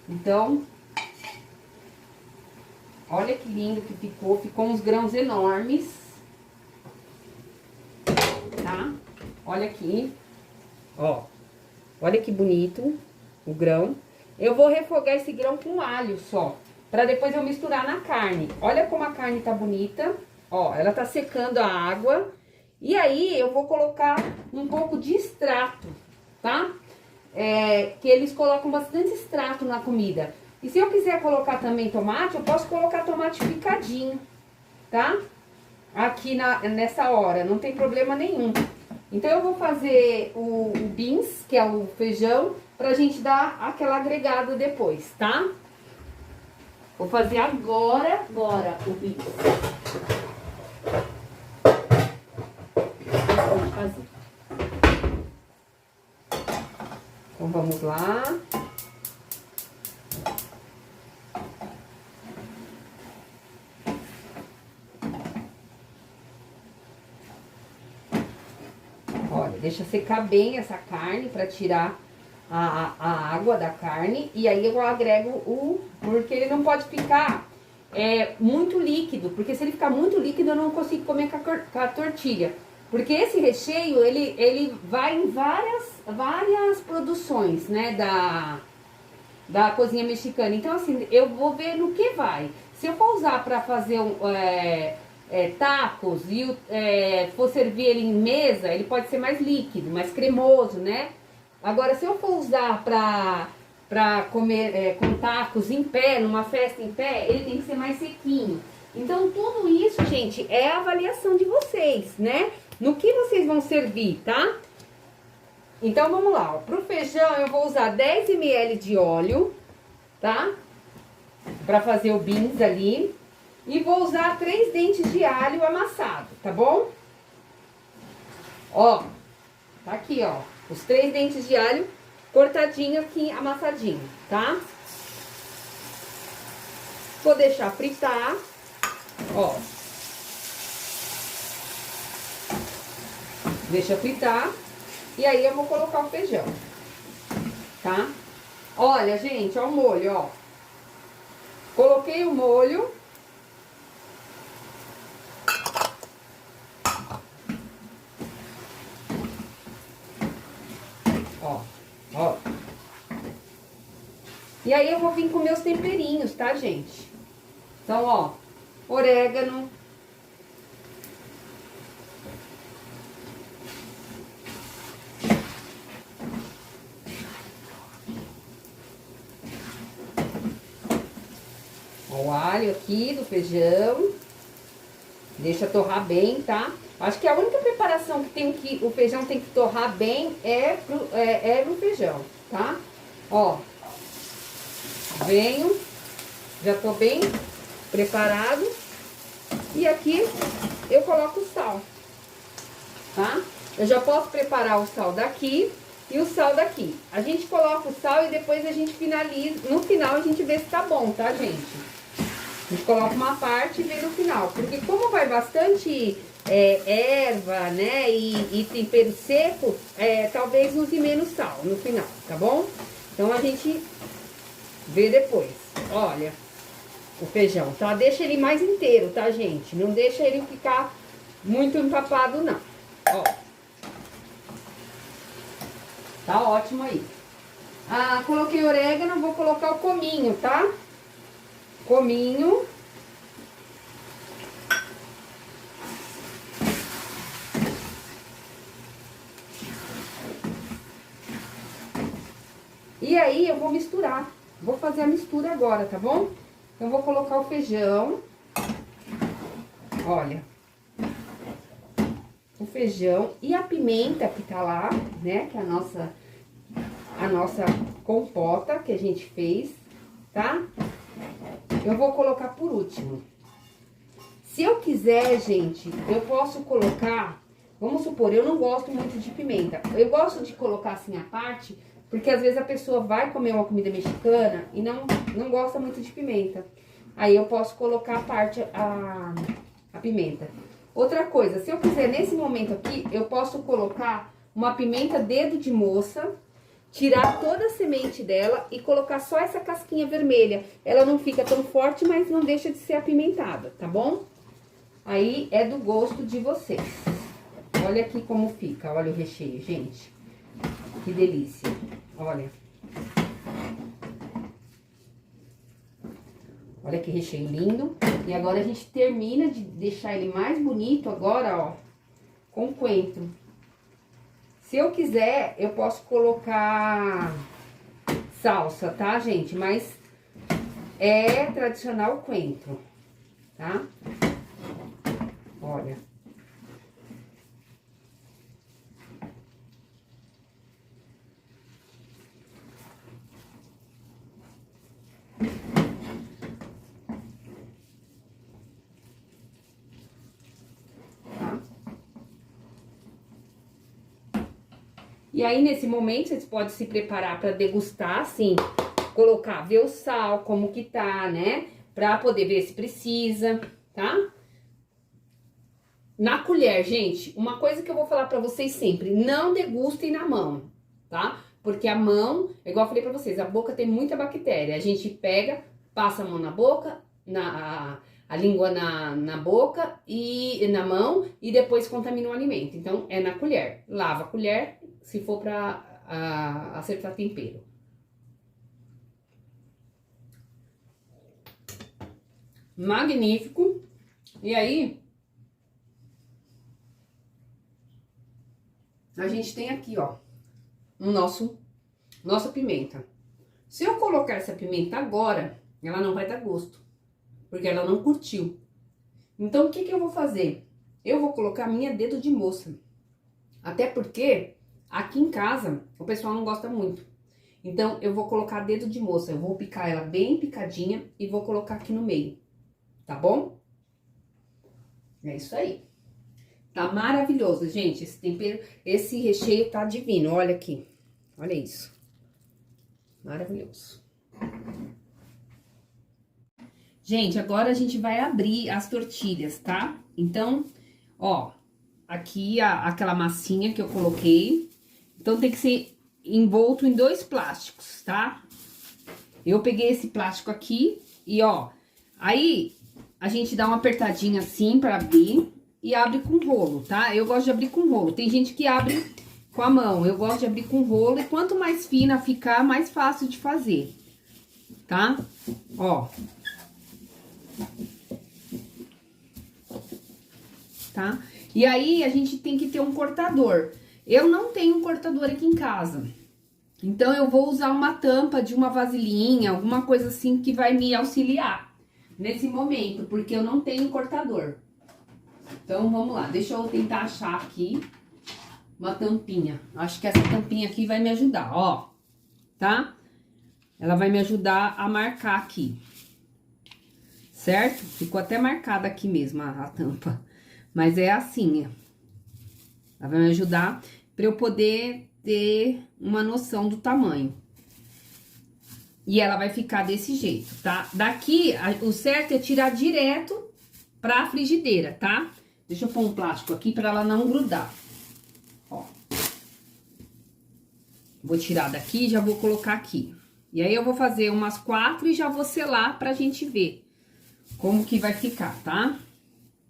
[SPEAKER 1] Então, olha que lindo que ficou. Ficou uns grãos enormes, tá? Olha aqui, ó. Olha que bonito o grão. Eu vou refogar esse grão com alho só, pra depois eu misturar na carne. Olha como a carne tá bonita. Ó, ela tá secando a água. E aí, eu vou colocar um pouco de extrato, tá? Que eles colocam bastante extrato na comida. E se eu quiser colocar também tomate, eu posso colocar tomate picadinho, tá? Aqui nessa hora, não tem problema nenhum. Então, eu vou fazer o beans, que é o feijão, pra gente dar aquela agregada depois, tá? Vou fazer agora o beans. Vamos fazer. Então, vamos lá. Olha, deixa secar bem essa carne pra tirar a água da carne. E aí eu agrego porque ele não pode ficar muito líquido. Porque se ele ficar muito líquido, eu não consigo comer com a tortilha. Porque esse recheio, ele vai em várias produções, né, da cozinha mexicana. Então, assim, eu vou ver no que vai. Se eu for usar pra fazer tacos e for servir ele em mesa, ele pode ser mais líquido, mais cremoso, né? Agora, se eu for usar pra comer com tacos em pé, numa festa em pé, ele tem que ser mais sequinho. Então, tudo isso, gente, é a avaliação de vocês, né? No que vocês vão servir, tá? Então, vamos lá, ó. Pro feijão, eu vou usar 10 ml de óleo, tá? Pra fazer o beans ali. E vou usar 3 dentes de alho amassado, tá bom? Ó, tá aqui, ó. Os 3 dentes de alho cortadinho aqui, amassadinho, tá? Vou deixar fritar, ó. Deixa fritar. E aí eu vou colocar o feijão, tá? Olha, gente, ó o molho, ó. Coloquei o molho. E aí eu vou vir com meus temperinhos, tá, gente? Então, ó, orégano. O alho aqui do feijão. Deixa torrar bem, tá? Acho que a única preparação que o feijão tem que torrar bem é no feijão, tá? Ó, venho, já tô bem preparado. E aqui eu coloco o sal, tá? Eu já posso preparar o sal daqui e o sal daqui. A gente coloca o sal e depois a gente finaliza. No final a gente vê se tá bom, tá, gente? A gente coloca uma parte e vê no final. Porque como vai bastante erva, né, e tempero seco, talvez use menos sal no final, tá bom? Então a gente vê depois. Olha o feijão, tá? Deixa ele mais inteiro, tá, gente? Não deixa ele ficar muito empapado, não. Ó. Tá ótimo aí. Ah, coloquei orégano, vou colocar o cominho, tá? Cominho. E aí eu vou misturar. Vou fazer a mistura agora, tá bom? Então, eu vou colocar o feijão. Olha. O feijão e a pimenta que tá lá, né? Que é a nossa compota que a gente fez, tá? Eu vou colocar por último. Se eu quiser, gente, eu posso colocar... Vamos supor, eu não gosto muito de pimenta. Eu gosto de colocar assim a parte, porque às vezes a pessoa vai comer uma comida mexicana e não gosta muito de pimenta. Aí eu posso colocar a parte, a pimenta. Outra coisa, se eu quiser nesse momento aqui, eu posso colocar uma pimenta dedo de moça, tirar toda a semente dela e colocar só essa casquinha vermelha. Ela não fica tão forte, mas não deixa de ser apimentada, tá bom? Aí é do gosto de vocês. Olha aqui como fica, olha o recheio, gente. Que delícia, olha. Olha que recheio lindo. E agora a gente termina de deixar ele mais bonito agora, ó, com coentro. Se eu quiser, eu posso colocar salsa, tá, gente? Mas é tradicional coentro, tá? Olha. E aí, nesse momento, vocês podem se preparar para degustar, assim, colocar, ver o sal, como que tá, né? Pra poder ver se precisa, tá? Na colher, gente, uma coisa que eu vou falar pra vocês sempre, não degustem na mão, tá? Porque a mão, igual eu falei pra vocês, a boca tem muita bactéria. A gente pega, passa a mão na boca, a língua na boca e na mão e depois contamina o alimento. Então, é na colher. Lava a colher, se for pra acertar tempero. Magnífico. E aí, a gente tem aqui, ó, nossa pimenta. Se eu colocar essa pimenta agora, ela não vai dar gosto, porque ela não curtiu. Então, o que que eu vou fazer? Eu vou colocar minha dedo de moça. Até porque, aqui em casa, o pessoal não gosta muito. Então, eu vou colocar dedo de moça. Eu vou picar ela bem picadinha e vou colocar aqui no meio. Tá bom? É isso aí. Tá maravilhoso, gente. Esse tempero, esse recheio tá divino. Olha aqui. Olha isso. Maravilhoso. Gente, agora a gente vai abrir as tortilhas, tá? Então, ó, aqui aquela massinha que eu coloquei. Então, tem que ser envolto em 2 plásticos, tá? Eu peguei esse plástico aqui e, ó, aí a gente dá uma apertadinha assim pra abrir e abre com rolo, tá? Eu gosto de abrir com rolo. Tem gente que abre com a mão, eu gosto de abrir com rolo e quanto mais fina ficar, mais fácil de fazer. tá? Ó. Tá? E aí, a gente tem que ter um cortador. Eu não tenho um cortador aqui em casa. Então, eu vou usar uma tampa de uma vasilhinha, alguma coisa assim que vai me auxiliar nesse momento, porque eu não tenho cortador. Então, vamos lá. Deixa eu tentar achar aqui uma tampinha. Acho que essa tampinha aqui vai me ajudar, ó. Tá? Ela vai me ajudar a marcar aqui. Certo? Ficou até marcada aqui mesmo a tampa. Mas é assim, ó. Ela vai me ajudar para eu poder ter uma noção do tamanho. E ela vai ficar desse jeito, tá? Daqui, o certo é tirar direto pra frigideira, tá? Deixa eu pôr um plástico aqui pra ela não grudar. Ó. Vou tirar daqui e já vou colocar aqui. E aí, eu vou fazer umas 4 e já vou selar pra gente ver como que vai ficar, tá?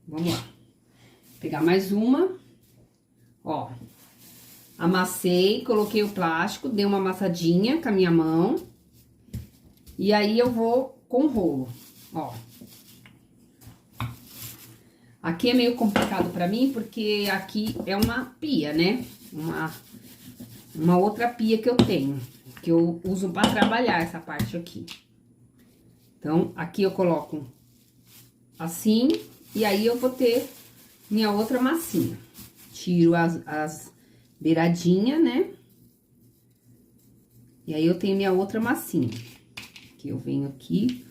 [SPEAKER 1] Vamos lá. Vou pegar mais uma. Ó. Amassei, coloquei o plástico, dei uma amassadinha com a minha mão. E aí, eu vou com o rolo, ó. Aqui é meio complicado pra mim, porque aqui é uma pia, né? Uma outra pia que eu tenho, que eu uso pra trabalhar essa parte aqui. Então, aqui eu coloco assim, e aí eu vou ter minha outra massinha. Tiro as beiradinhas, né? E aí, eu tenho minha outra massinha. Que eu venho aqui,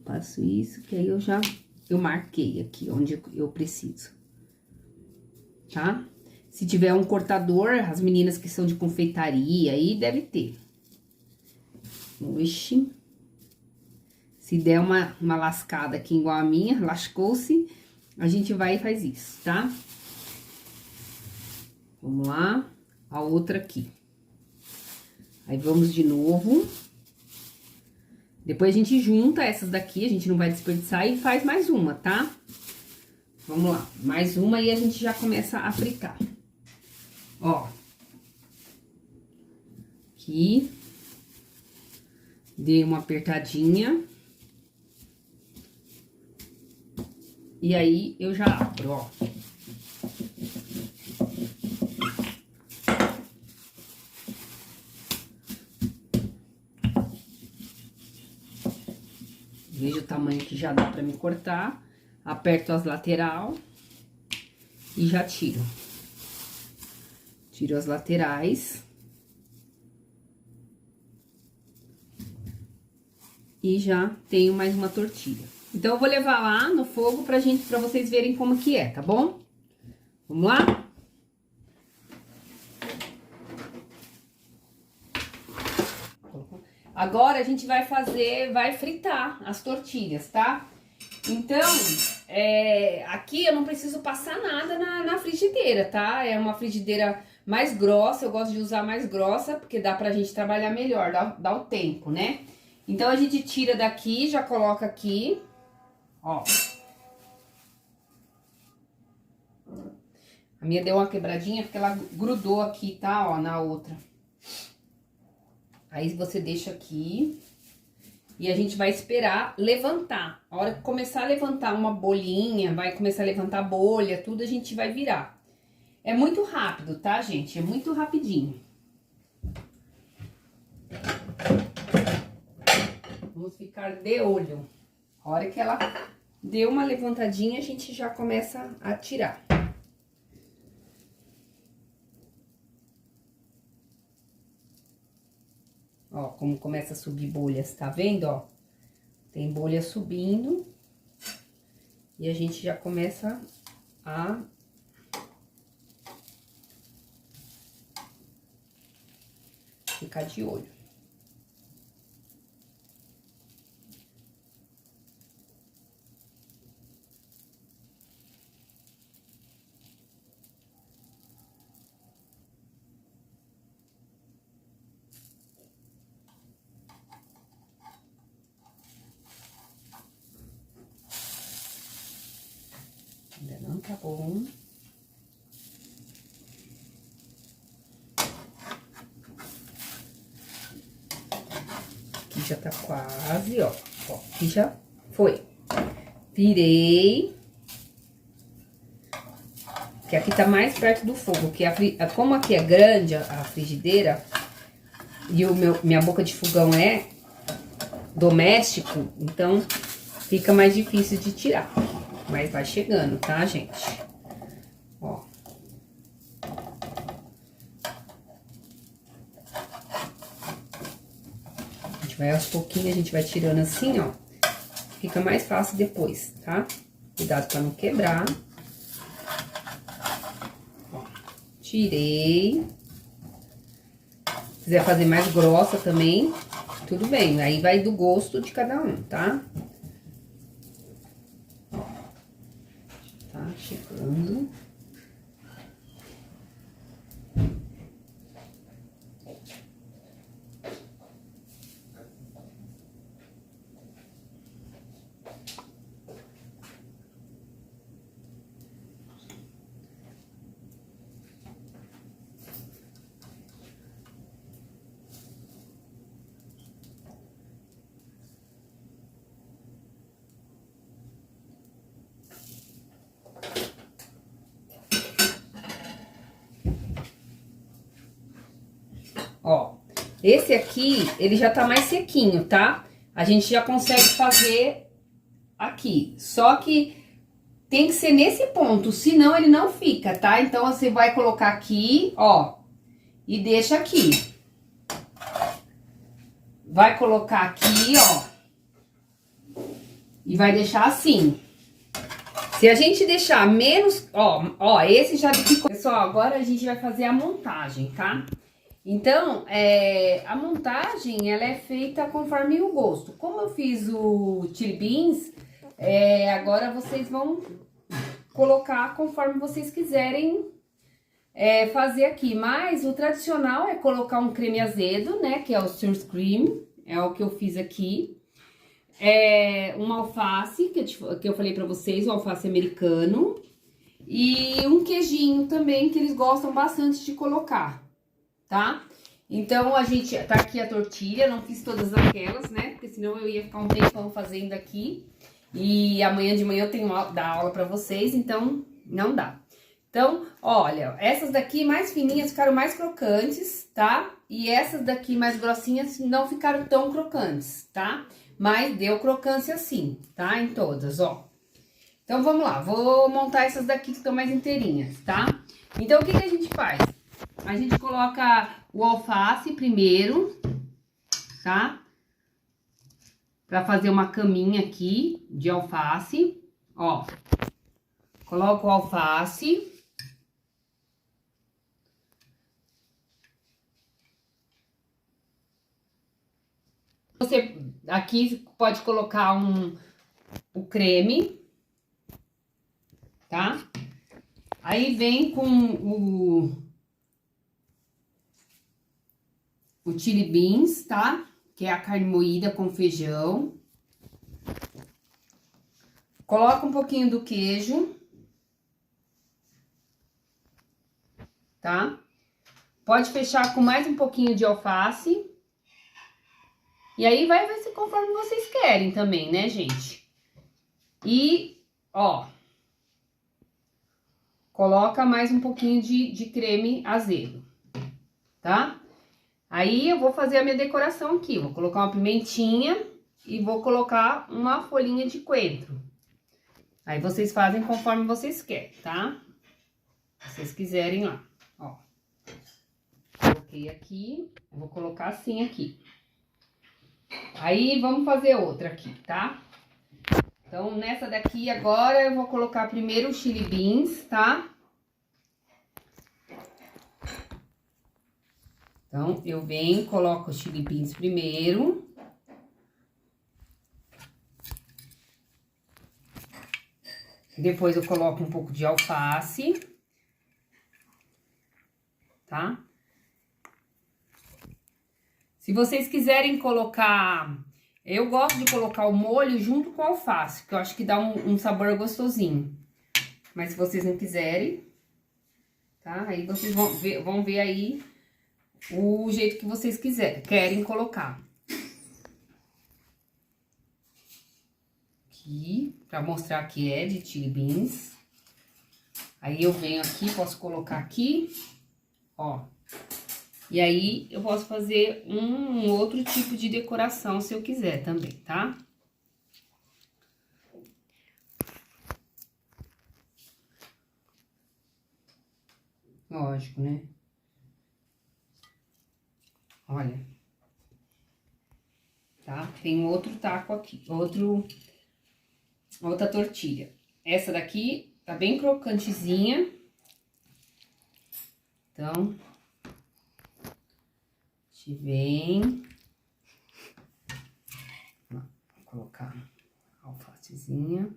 [SPEAKER 1] faço isso, que aí eu marquei aqui onde eu preciso, tá? Se tiver um cortador, as meninas que são de confeitaria aí, deve ter. Oxi. Se der uma lascada aqui igual a minha, lascou-se, a gente vai e faz isso, tá? Vamos lá, a outra aqui. Aí, vamos de novo. Depois, a gente junta essas daqui, a gente não vai desperdiçar e faz mais uma, tá? Vamos lá, mais uma e a gente já começa a fritar. Ó. Aqui. Dei uma apertadinha. E aí, eu já abro, ó. Veja o tamanho que já dá pra me cortar. Aperto as lateral e já tiro. Tiro as laterais. E já tenho mais uma tortilha. Então, eu vou levar lá no fogo pra vocês verem como que é, tá bom? Vamos lá? Agora, a gente vai fritar as tortilhas, tá? Então, aqui eu não preciso passar nada na frigideira, tá? É uma frigideira mais grossa, eu gosto de usar mais grossa, porque dá pra gente trabalhar melhor, dá o tempo, né? Então, a gente tira daqui, já coloca aqui, ó. A minha deu uma quebradinha porque ela grudou aqui, tá? Ó, na outra. Aí, você deixa aqui e a gente vai esperar levantar. A hora que começar a levantar uma bolinha, vai começar a levantar bolha, tudo, a gente vai virar. É muito rápido, tá, gente? É muito rapidinho. Vamos ficar de olho. A hora que ela deu uma levantadinha, a gente já começa a tirar. Ó, como começa a subir bolhas, tá vendo, ó? Tem bolha subindo. E a gente já começa a ficar de olho. Ainda não tá bom. Aqui já tá quase, ó. Ó, aqui já foi. Virei. Que aqui tá mais perto do fogo, que como aqui é grande a frigideira e minha boca de fogão é doméstico, então fica mais difícil de tirar. Mas vai chegando, tá, gente? Ó. A gente vai aos pouquinhos, a gente vai tirando assim, ó. Fica mais fácil depois, tá? Cuidado pra não quebrar. Ó, tirei. Se quiser fazer mais grossa também, tudo bem. Aí vai do gosto de cada um, tá? Ó, tá chegando. Ó, esse aqui, ele já tá mais sequinho, tá? A gente já consegue fazer aqui. Só que tem que ser nesse ponto, senão ele não fica, tá? Então, você vai colocar aqui, ó, e deixa aqui. Vai colocar aqui, ó, e vai deixar assim. Se a gente deixar menos, ó, esse já ficou. Pessoal, agora a gente vai fazer a montagem, tá? Então, a montagem, ela é feita conforme o gosto. Como eu fiz o chili beans, agora vocês vão colocar conforme vocês quiserem fazer aqui. Mas o tradicional é colocar um creme azedo, né, que é o sour cream, é o que eu fiz aqui. Uma alface, que eu falei pra vocês, o alface americano. E um queijinho também, que eles gostam bastante de colocar. Tá? Então, a gente tá aqui a tortilha, não fiz todas aquelas, né? Porque senão eu ia ficar um tempão fazendo aqui. E amanhã de manhã eu tenho dar aula pra vocês, então não dá. Então, olha, essas daqui mais fininhas ficaram mais crocantes, tá? E essas daqui mais grossinhas não ficaram tão crocantes, tá? Mas deu crocância sim, tá? Em todas, ó. Então, vamos lá, vou montar essas daqui que estão mais inteirinhas, tá? Então, o que a gente faz? A gente coloca o alface primeiro, tá? Pra fazer uma caminha aqui de alface, ó. Coloco o alface. Você aqui pode colocar o creme, tá? Aí vem com o chili beans, tá? Que é a carne moída com feijão. Coloca um pouquinho do queijo. Tá? Pode fechar com mais um pouquinho de alface. E aí vai ser conforme vocês querem também, né, gente? E, ó, coloca mais um pouquinho de creme azedo, tá? Aí eu vou fazer a minha decoração aqui. Vou colocar uma pimentinha e vou colocar uma folhinha de coentro. Aí vocês fazem conforme vocês querem, tá? Se vocês quiserem lá, ó. Coloquei aqui, vou colocar assim aqui. Aí vamos fazer outra aqui, tá? Então nessa daqui agora eu vou colocar primeiro o chili beans, tá? Então, eu venho, coloco o chili beans primeiro. Depois eu coloco um pouco de alface. Tá? Se vocês quiserem colocar... Eu gosto de colocar o molho junto com a alface, que eu acho que dá um sabor gostosinho. Mas se vocês não quiserem, tá? Aí vocês vão ver aí... o jeito que vocês querem colocar. aqui, pra mostrar que é de chili beans. Aí eu venho aqui, posso colocar aqui, ó. E aí eu posso fazer um outro tipo de decoração se eu quiser também, tá? Lógico, né? Olha. Tá? Tem outro taco aqui, outra tortilha. Essa daqui tá bem crocantezinha. Então, a gente vem. Vou colocar a alfacezinha.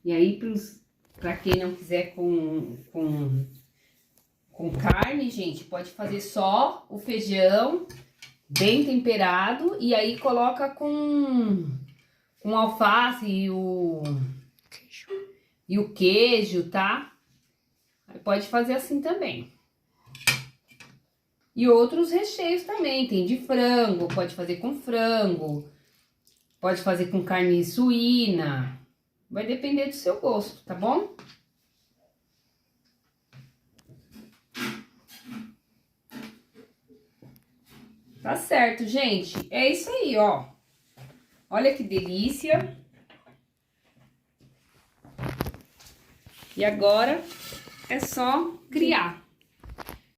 [SPEAKER 1] E aí, pra quem não quiser com carne, gente, pode fazer só o feijão bem temperado e aí coloca com alface e o queijo, tá? Aí pode fazer assim também. E outros recheios também, tem de frango, pode fazer com frango, pode fazer com carne suína, vai depender do seu gosto, tá bom? Tá certo, gente. É isso aí, ó. Olha que delícia. E agora é só criar.